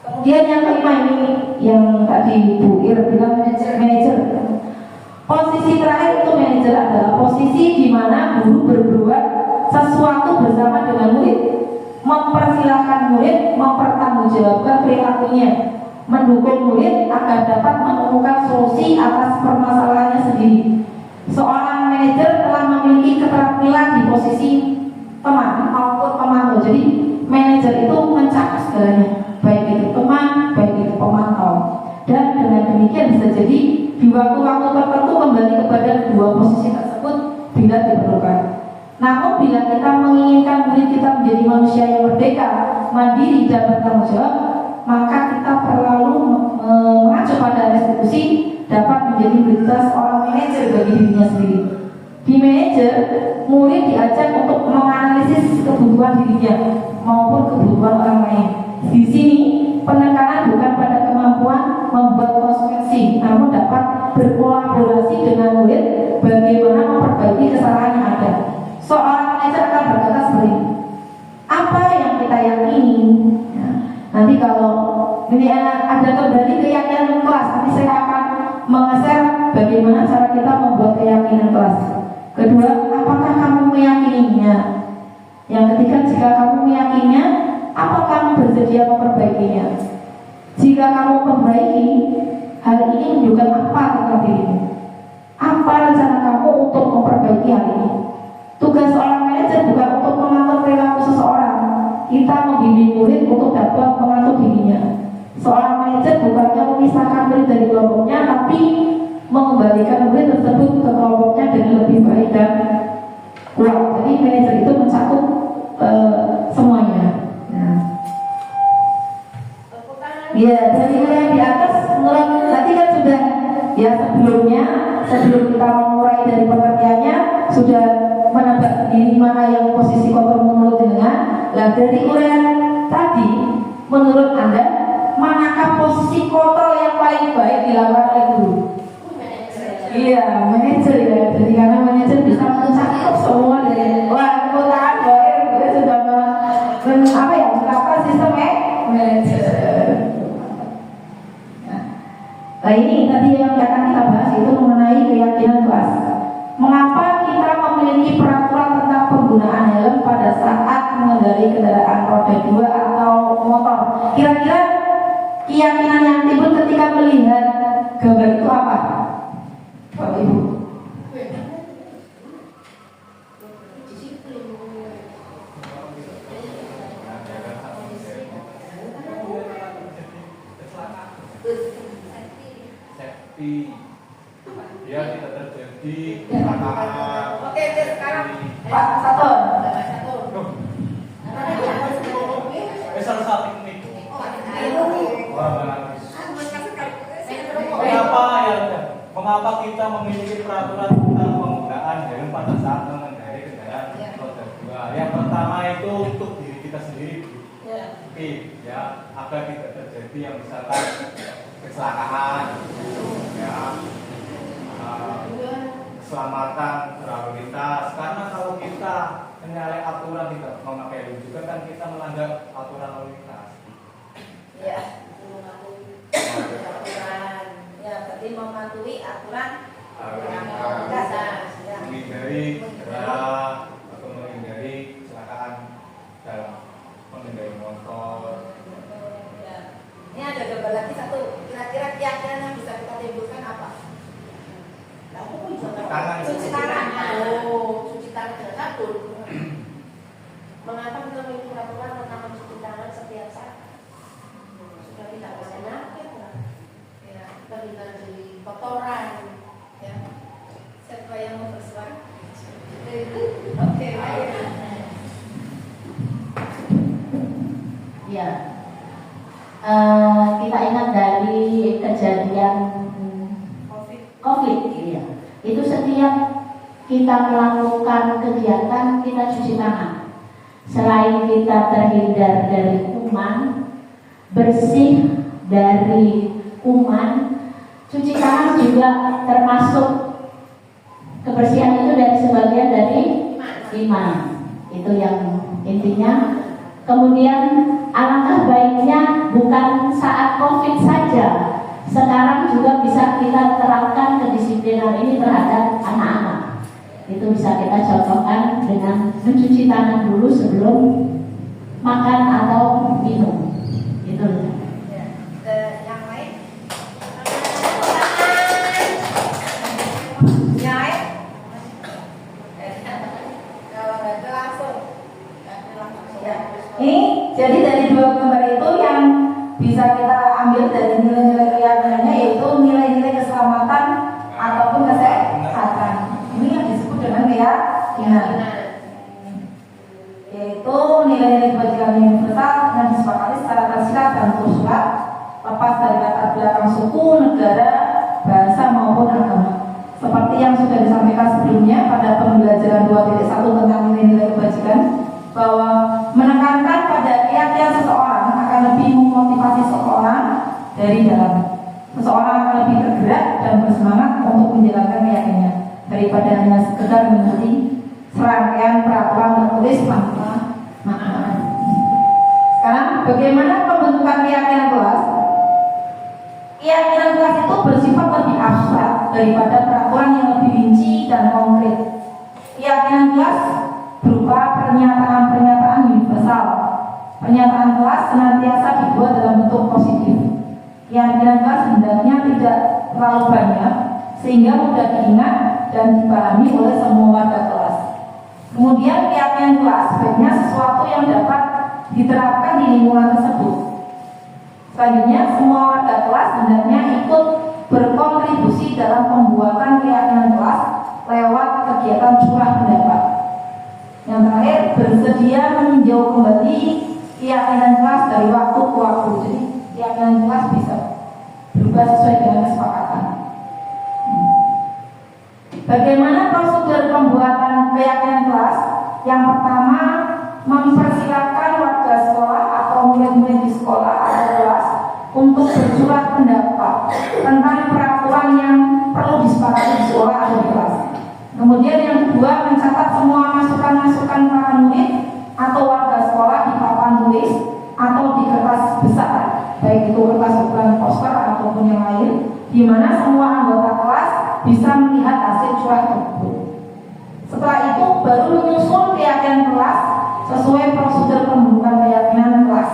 Kemudian yang kelima ini yang tadi Bu Ir bilang manajer. Posisi terakhir itu manajer adalah posisi di mana guru berbuat sesuatu bersama dengan murid, mempersilahkan murid mempertanggungjawabkan perilakunya, mendukung murid agar dapat menemukan solusi atas permasalahannya sendiri. Seorang manajer telah memiliki keterampilan di posisi teman maupun pemantau. Jadi manajer itu mencakup segalanya, baik itu teman, baik itu pemantau. Dan dengan demikian bisa jadi di waktu-waktu tertentu kembali kepada dua posisi tersebut bila diperlukan. Namun bila kita menginginkan murid kita menjadi manusia yang merdeka, mandiri dan bertanggung jawab, maka kita perlu mengacu pada restitusi dapat menjadi prioritas seorang manajer bagi dirinya sendiri. Di manajer, murid diajak untuk menganalisis kebutuhan dirinya maupun kebutuhan orang lain. Di sini penekanan bukan pada kemampuan membuat konsumsi, namun dapat berkolaborasi dengan murid bagaimana memperbaiki kesalahan yang ada. Seorang manajer akan berkata seperti ini, apa yang kita yakini. Nanti kalau ini ada kembali keyakinan kelas, nanti saya akan meng-share bagaimana cara kita membuat keyakinan kelas. Kedua, apakah kamu meyakininya? Yang ketiga, jika kamu meyakininya, apa kamu bersedia memperbaikinya? Jika kamu memperbaiki, hal ini menunjukkan apa tentang dirimu? Apa rencana kamu untuk memperbaiki hal ini? Tugas seorang manajer bukan untuk mengatur perilaku seseorang. Kita membimbing murid untuk dapat mengatur dirinya. Seorang manajer bukannya memisahkan murid dari kelompoknya, tapi mengembalikan murid tersebut ke kelompoknya dengan lebih baik dan kuat. Jadi manajer itu mencakup semuanya. Nah. Ya, dari yang di atas menurut tadi kan sudah ya sebelum kita memulai dari pengertiannya sudah menebak sendiri mana yang posisi kotor menurut dengan. Nah, dari uraian tadi menurut Anda manakah posisi kotor yang paling baik dilakukan oleh guru? Iya, manajer ya. Jadi karena manajer bisa mencakup semua dari kebutuhan bahwa sudah mengapa sistem manajer. Nah ini tadi yang akan kita bahas itu mengenai keyakinan kelas. Mengapa kita memiliki peraturan tentang penggunaan helm pada saat mengendarai kendaraan roda 2 atau motor? Kira-kira keyakinan yang timbul ketika melihat gambar itu apa? Bapak Ibu. Biar tidak terjadi kecelakaan. Oke, sekarang Pak Saton. Salah satu ini. Mengapa kita memiliki peraturan tentang penggunaan helm pada saat mengendarai kendaraan roda 2? Yang pertama itu untuk diri kita sendiri, ya, agar tidak terjadi yang misalkan kecelakaan, ya, keselamatan berlalu lintas. Karena kalau kita menyalahi aturan tidak memakai helm juga kan kita melanggar aturan lalu lintas. Ya, aturan. Ya, berarti mematuhi aturan menghindari cedera atau menghindari kecelakaan dalam mengendarai motor. Ya. Ini ada gambar lagi satu. Kira-kira keyakinan yang bisa kita timbulkan apa? Cuci tangan. cuci tangan dengan sabun. Mengapa kita memiliki peraturan tentang mencuci tangan setiap saat? Supaya tidak ada penyakit, ya, kita tidak jadi kotoran, ya. Siapa yang mau bersuara? Oke, Ya. Kita ingat dari kejadian COVID, ya. Itu setiap kita melakukan kegiatan kita cuci tangan. Selain kita terhindar dari kuman, bersih dari kuman, cuci tangan juga termasuk kebersihan itu dari sebagian dari iman. Itu yang intinya. Kemudian alangkah baiknya bukan saat COVID saja, sekarang juga bisa kita terapkan kedisiplinan ini terhadap anak-anak. Itu bisa kita contohkan dengan mencuci tangan dulu sebelum makan atau minum. Itu. Yang lain? Yang lain? Kalau nggak ada langsung. Ya. Ini jadi dari dua gambar itu yang bisa kita ambil dari nilai-nilai keyakinannya, yaitu nilai-nilai keselamatan ataupun kesehatan. Ini yang disebut dengan keyakinan, yaitu nilai-nilai kebajikan universal yang disepakati secara tersirat dan tersurat, lepas dari latar belakang suku, negara, bahasa maupun agama. Seperti yang sudah disampaikan sebelumnya pada pembelajaran 2.1 tentang nilai-nilai kebajikan, bahwa menekankan pada keyakinan seseorang akan lebih memotivasi seseorang dari dalam. Seseorang akan lebih tergerak dan bersemangat untuk menjalankan keyakinannya daripada hanya sekedar mengikuti serangkaian peraturan tertulis tanpa makna. Sekarang bagaimana pembentukan keyakinan kelas? Keyakinan kelas itu bersifat lebih abstrak daripada peraturan yang lebih rinci dan konkret. Keyakinan kelas berupa pernyataan-pernyataan universal. Pernyataan kelas senantiasa dibuat dalam bentuk positif. Keyakinan kelas hendaknya tidak terlalu banyak sehingga mudah diingat dan dipahami oleh semua warga kelas. Kemudian keyakinan kelas sebaiknya sesuatu yang dapat diterapkan di lingkungan tersebut. Selanjutnya, semua warga kelas hendaknya ikut berkontribusi dalam pembuatan keyakinan kelas lewat kegiatan curah pendapat. Yang terakhir, bersedia meninjau kembali keyakinan kelas dari waktu ke waktu. Jadi keyakinan kelas bisa berubah sesuai dengan kesepakatan. Bagaimana prosedur pembuatan keyakinan kelas? Yang pertama, mempersilakan warga sekolah atau murid-murid di sekolah atau kelas untuk bersurat pendapat tentang peraturan yang perlu disepakati di sekolah atau di kelas. Kemudian yang kedua, mencatat semua masukan-masukan para murid atau warga sekolah di papan tulis atau di kertas besar, baik itu kertas ukuran poster ataupun yang lain, di mana semua anggota kelas bisa melihat hasil curah tersebut. Setelah itu baru menyusun keyakinan kelas sesuai prosedur pembentukan keyakinan kelas.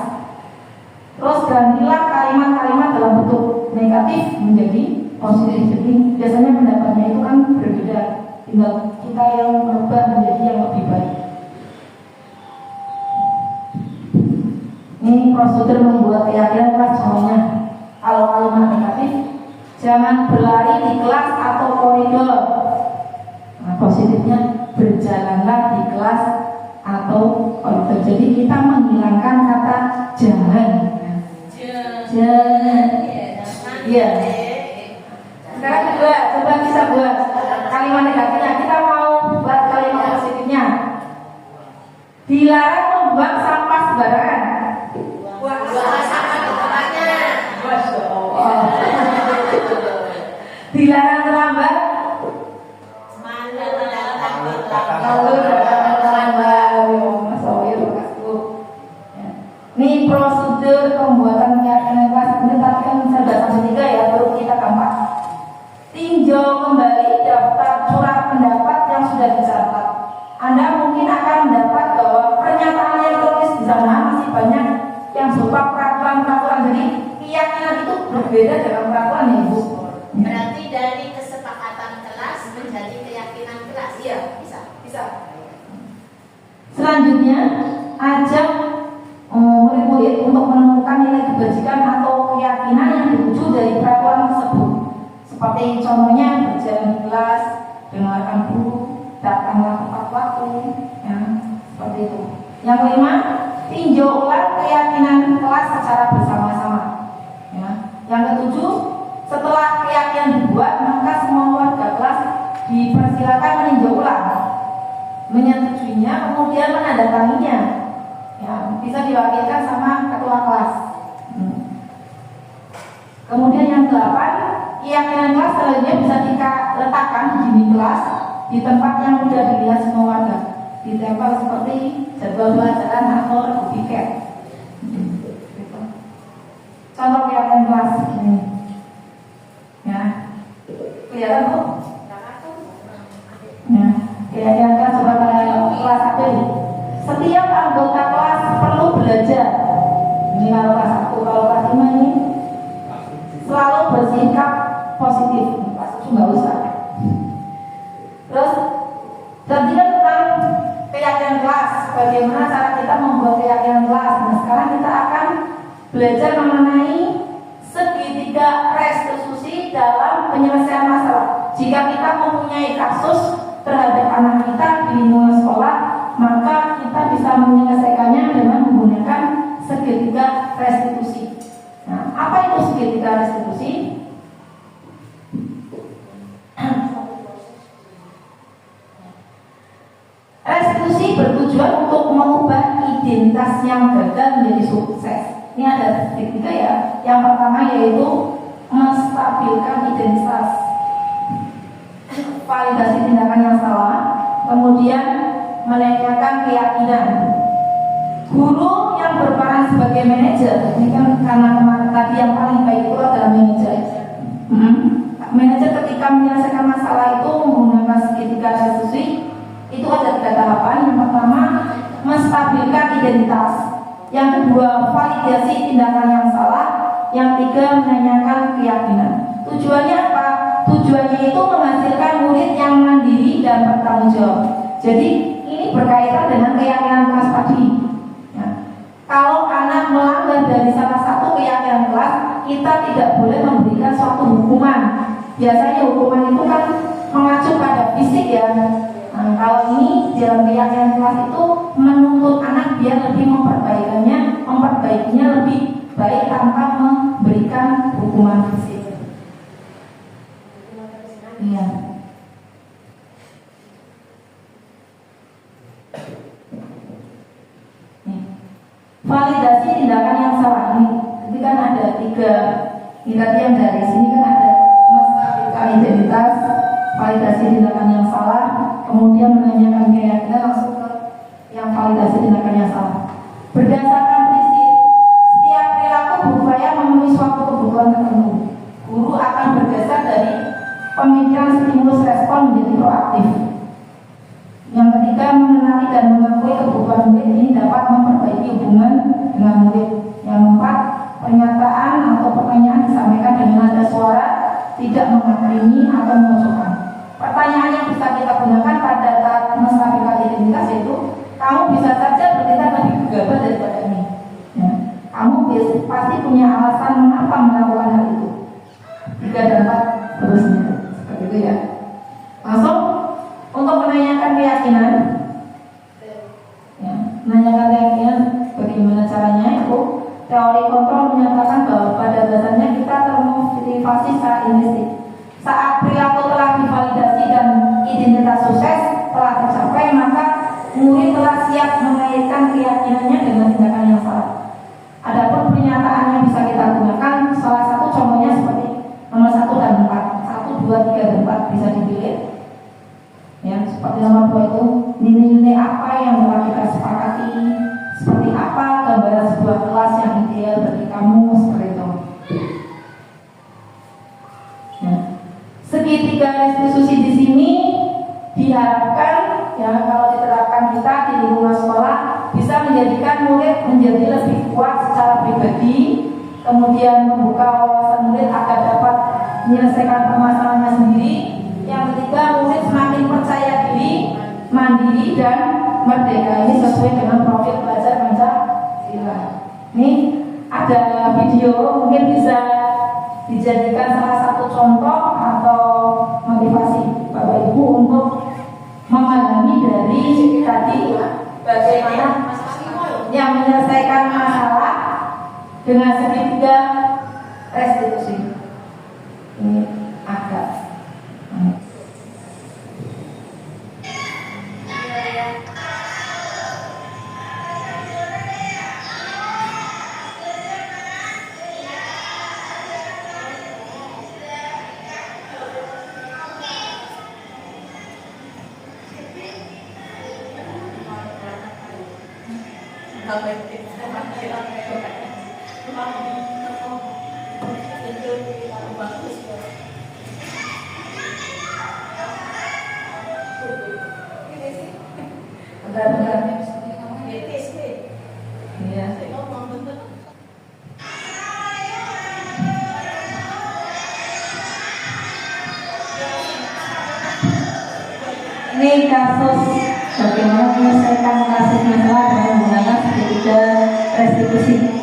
Terus gantilah kalimat-kalimat dalam bentuk negatif menjadi positif. Jadi biasanya pendapatnya itu kan berbeda, tinggal kita yang merubah menjadi yang lebih baik. Ini prosedur membuat keyakinan kelas. Contohnya, kalau kalimat negatif, jangan berlari di kelas atau koridor. Nah, positifnya, berjalanlah di kelas atau koridor. Jadi kita menghilangkan kata jangan. Jangan. Iya. Sekarang juga coba bisa buat kalimat negatifnya. Kita mau buat kalimat positifnya. Dilarang membuang sampah sembarangan. Buang sampah di tempatnya. Masya Allah. Dilarang terlambat. Ini prosedur pembuatan keyakinan kelas. Ini tadi kan saya sudah sampai 3 ya, baru kita keempat. Tinjau kembali daftar curah pendapat yang sudah dicatat. Anda mungkin akan mendapat bahwa pernyataan yang tertulis di sana masih banyak yang berupa peraturan-peraturan. Jadi keyakinan itu berbeda dengan peraturan ya Ibu. Berarti dari kesepakatan kelas menjadi keyakinan kelas. Iya, bisa. Selanjutnya, ajak murid-murid untuk menemukan nilai kebajikan atau keyakinan yang dirujuk dari peraturan tersebut. Seperti contohnya berjalan di kelas, dengarkan guru, datanglah tepat waktu, ya, seperti itu. Yang kelima, tinjau ulang keyakinan kelas secara bersama-sama. Ya. Yang ketujuh, setelah keyakinan dibuat, maka semua warga kelas dipersilakan meninjau ulang, menyetujuinya, kemudian menandatanginya. bisa diwakilkan sama ketua kelas. Kemudian yang 8, keyakinan kelas selanjutnya bisa diletakkan di dinding kelas di tempat yang mudah dilihat semua warga, ditempel seperti jadwal pelajaran atau tiket. Contoh keyakinan kelas ini, ya, kelihatan bu? Ya, keyakinan kelas pada kelas 1. Setiap anggota kelas perlu belajar. Ini kalau kelas 1, kalau kelas 5 ini selalu bersikap positif. Kelas 7 nggak usah. Terus tentang keyakinan kelas, bagaimana cara kita membuat keyakinan kelas. Nah, sekarang kita akan belajar mengenai segitiga restitusi dalam penyelesaian masalah. Jika kita mempunyai kasus terhadap anak kita di lingkungan sekolah, maka kita bisa menyelesaikannya dengan menggunakan segitiga restitusi. Nah, apa itu segitiga restitusi? Restitusi bertujuan untuk mengubah identitas yang gagal menjadi sukses. Ini ada segitiga ya. Yang pertama yaitu menstabilkan identitas, validasi tindakan yang salah, kemudian menanyakan keyakinan. Guru yang berperan sebagai manajer, ini kan karena kemarin tadi yang paling baik itu adalah manajer. Manajer ketika menyelesaikan masalah itu menggunakan segitiga restitusi, itu ada 3 tahapan. Yang pertama, menstabilkan identitas. Yang kedua, validasi tindakan yang salah. Yang 3, menanyakan keyakinan. Tujuannya apa? Tujuannya itu menghasilkan murid yang mandiri dan bertanggung jawab. Jadi ini berkaitan dengan keyakinan kelas tadi. Nah, kalau anak melanggar dari salah satu keyakinan kelas, kita tidak boleh memberikan suatu hukuman. Biasanya hukuman itu kan mengacu pada fisik ya. Nah, kalau ini dalam keyakinan kelas itu menuntut anak biar lebih memperbaikinya lebih baik tanpa memberikan hukuman fisik. Iya. Validasi tindakan yang salah ini kan ada 3. Ini tadi yang dari sini kan ada menstabilkan identitas, validasi tindakan yang salah, kemudian menanyakan keyakinan, langsung ke yang validasi tindakan yang salah. Berdasarkan prinsip, setiap perilaku berupaya memenuhi suatu kebutuhan tertentu. Guru akan bergeser dari pemikiran stimulus respon menjadi proaktif. Yang ketiga, mengenali dan mengakui kebutuhan murid ini dapat memperbaiki hubungan dengan murid. Yang 4, pernyataan atau pertanyaan disampaikan dengan nada suara tidak menghakimi atau memojokkan. Pertanyaan yang bisa kita gunakan pada saat menstabilkan identitas itu, kamu bisa saja bertindak lebih gegabah daripada ini. Ya. Kamu pasti punya alasan mengapa melakukan hal itu. 3 dan 4 terusnya seperti itu ya. Langsung untuk menanyakan keyakinan, ya, menanyakan keyakinan bagaimana caranya itu. Teori kontrol menyatakan bahwa pada dasarnya kita termotivasi secara intrinsik. Saat perilaku telah divalidasi dan identitas sukses telah tercapai, maka murid telah siap mengaitkan keyakinannya dengan tindakan yang salah. Adapun pernyataan yang bisa kita gunakan, salah satu contohnya seperti nomor 1 dan 4, 1, 2, 3 dan 4 bisa dipilih. Ya, seperti nomor 2 itu nilai-nilai apa yang telah kita sepakati, seperti apa gambaran sebuah kelas yang ideal bagi kamu, seperti itu. Ya. Segitiga restitusi di sini diharapkan ya kalau diterapkan kita di lingkungan sekolah bisa menjadikan murid menjadi lebih kuat secara pribadi, kemudian membuka wawasan murid agar dapat menyelesaikan permasalahannya sendiri. Yang ketiga, murid semakin percaya diri, mandiri dan merdeka. Ini sesuai dengan profil belajar Pancasila. Ini ada video, mungkin bisa dijadikan salah satu contoh atau motivasi Bapak Ibu untuk memahami dari tadi bagaimana yang menyelesaikan masalah dengan segitiga restitusi. Ini agak Ini kasus bagaimana menyelesaikan kasus masalah dengan menggunakan sertifikat restitusi.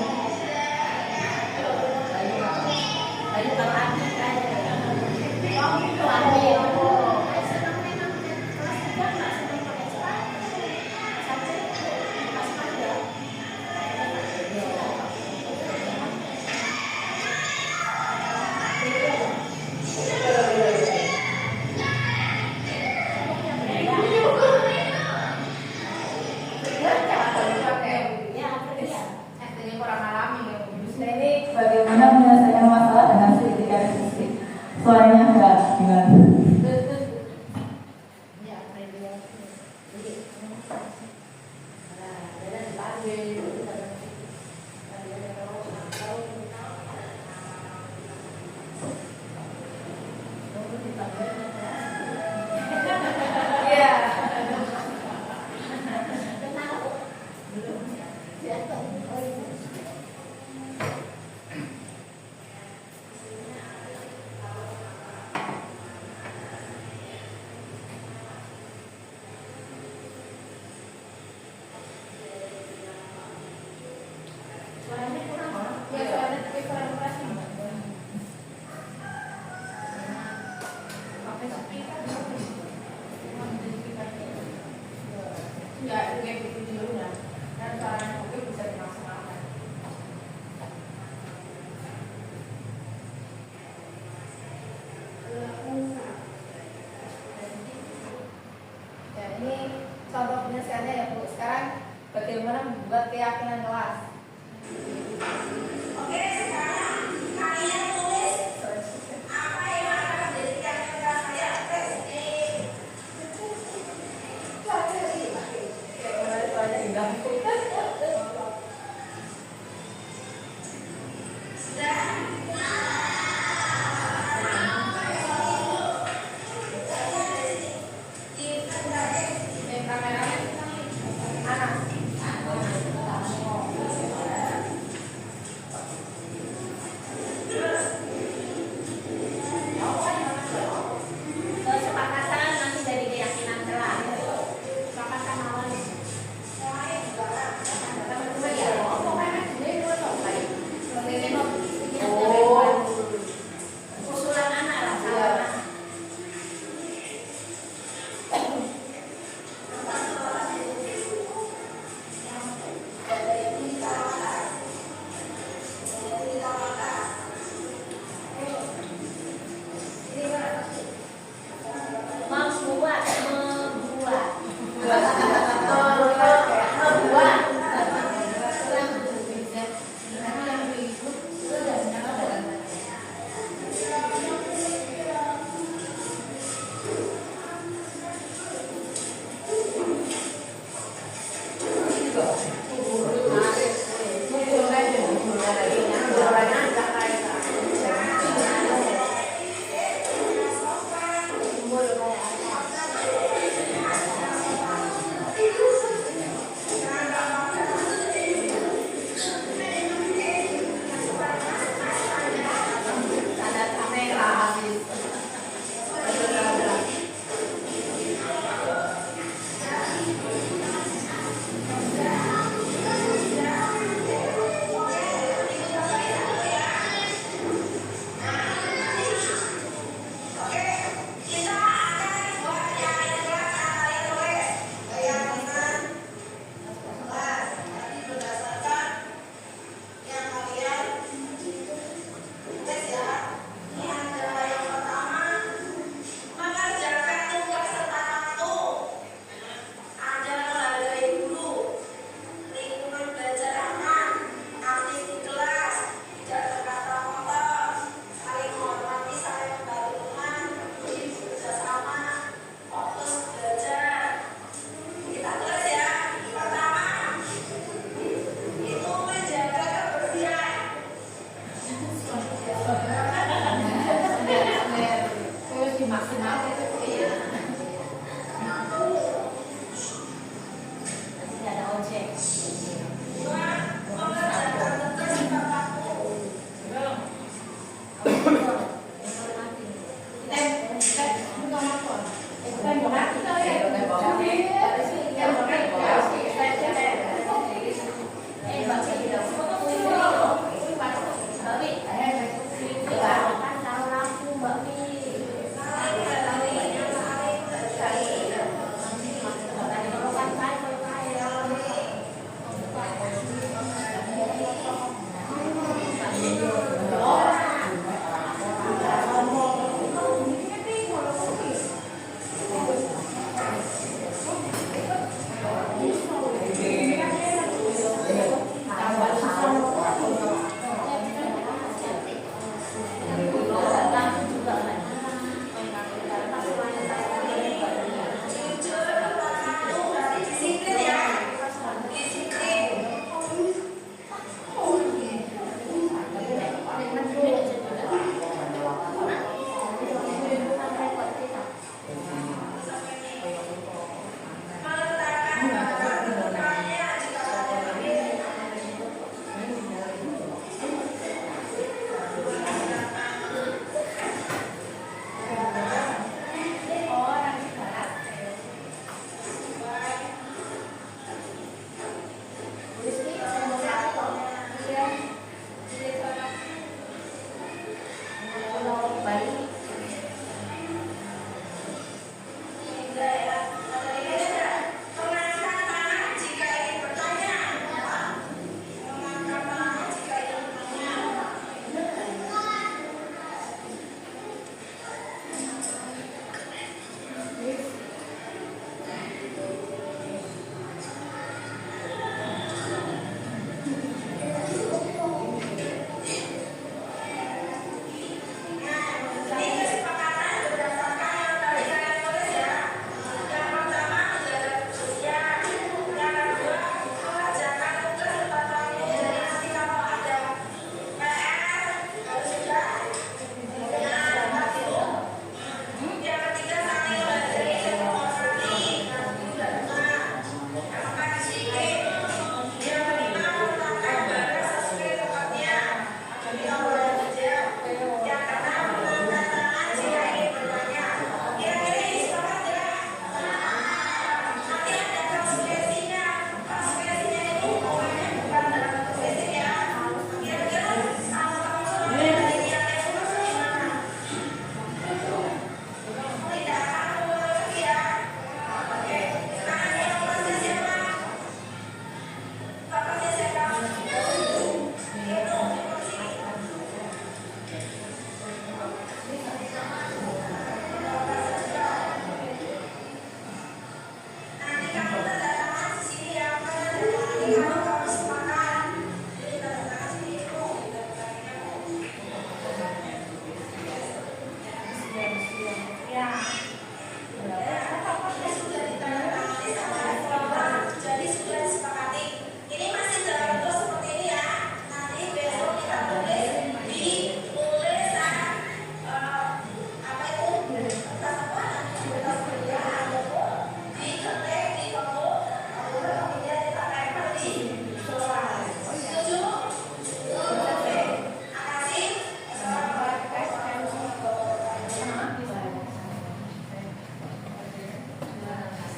Bagaimana menyelesaikan masalah dengan sertifikat restitusi? Suaranya enggak gimana?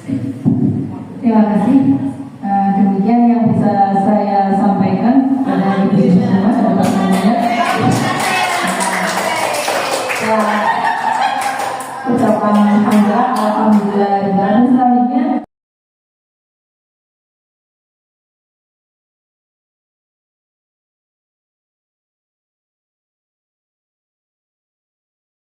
Terima kasih. Demikian yang bisa saya sampaikan pada ibu semua dan bapak-bapak. Ucapan alhamdulillah dan selanjutnya